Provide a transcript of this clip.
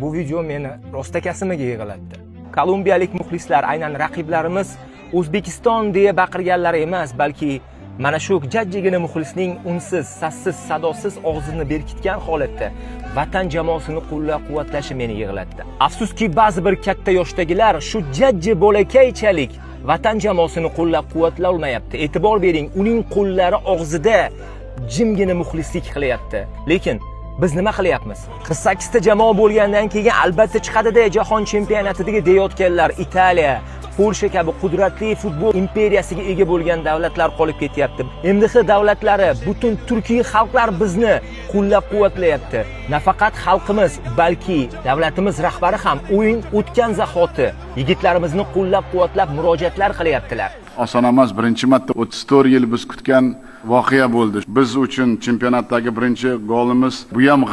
bu video meni rostakasimiga yig'latdi. Kolumbiyalik muxlislar aynan raqiblarimiz O'zbekiston deya baqirganlari emas, balki mana shu jajjigina muxlisning unsiz, sassiz, sadosiz og'zini berkitgan holatda vatan jamoasini qo'llab-quvvatlashi meni yig'latdi. Afsuski, ba'zi bir katta yoshdagilar shu jajji bolakaychalik vatan jamoasini qo'llab-quvvatlay olmayapti. E'tibor bering, uning qo'llari og'zida jimgina muxlislik qilyapti. Lekin biz nima qilyapmiz? 48 ta jamoa bo'lgandan keyin albatta chiqadi-da jahon chempionatidagi deyotganlar Italiya, Polsha kabi qudratli futbol imperiyasiga ega bo'lgan davlatlar qolib ketyapti. MDH davlatlari, butun turkiy xalqlar bizni qo'llab-quvvatlayapti. Nafaqat xalqimiz, balki davlatimiz rahbari ham o'yin o'tgan zahoti yigitlarimizni qo'llab-quvvatlab murojaatlar qilyaptilar. Oson emas, birinchi marta 34 yil biz kutgan voqea bo'ldi. Biz uchun chempionatdagi birinchi golimiz bu ham